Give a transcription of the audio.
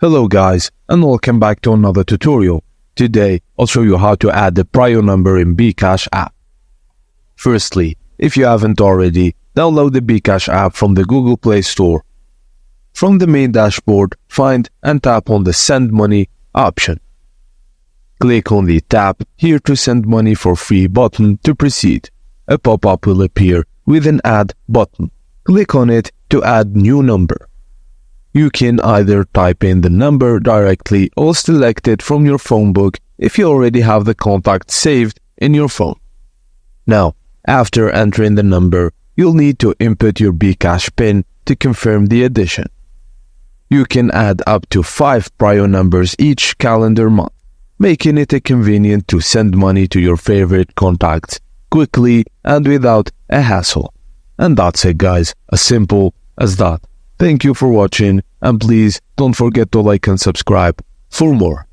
Hello guys, and welcome back to another tutorial. Today, I'll show you how to add the priyo number in bkash app. Firstly, if you haven't already, download the bkash app from the Google Play Store. From the main dashboard, find and tap on the Send Money option. Click on the Tap here to send money for free button to proceed. A pop-up will appear with an Add button. Click on it to add new number. You can either type in the number directly or select it from your phone book if you already have the contact saved in your phone. Now, after entering the number, you'll need to input your bkash PIN to confirm the addition. You can add up to 5 priyo numbers each calendar month, making it convenient to send money to your favorite contacts quickly and without a hassle. And that's it guys, as simple as that. Thank you for watching, and please don't forget to like and subscribe for more.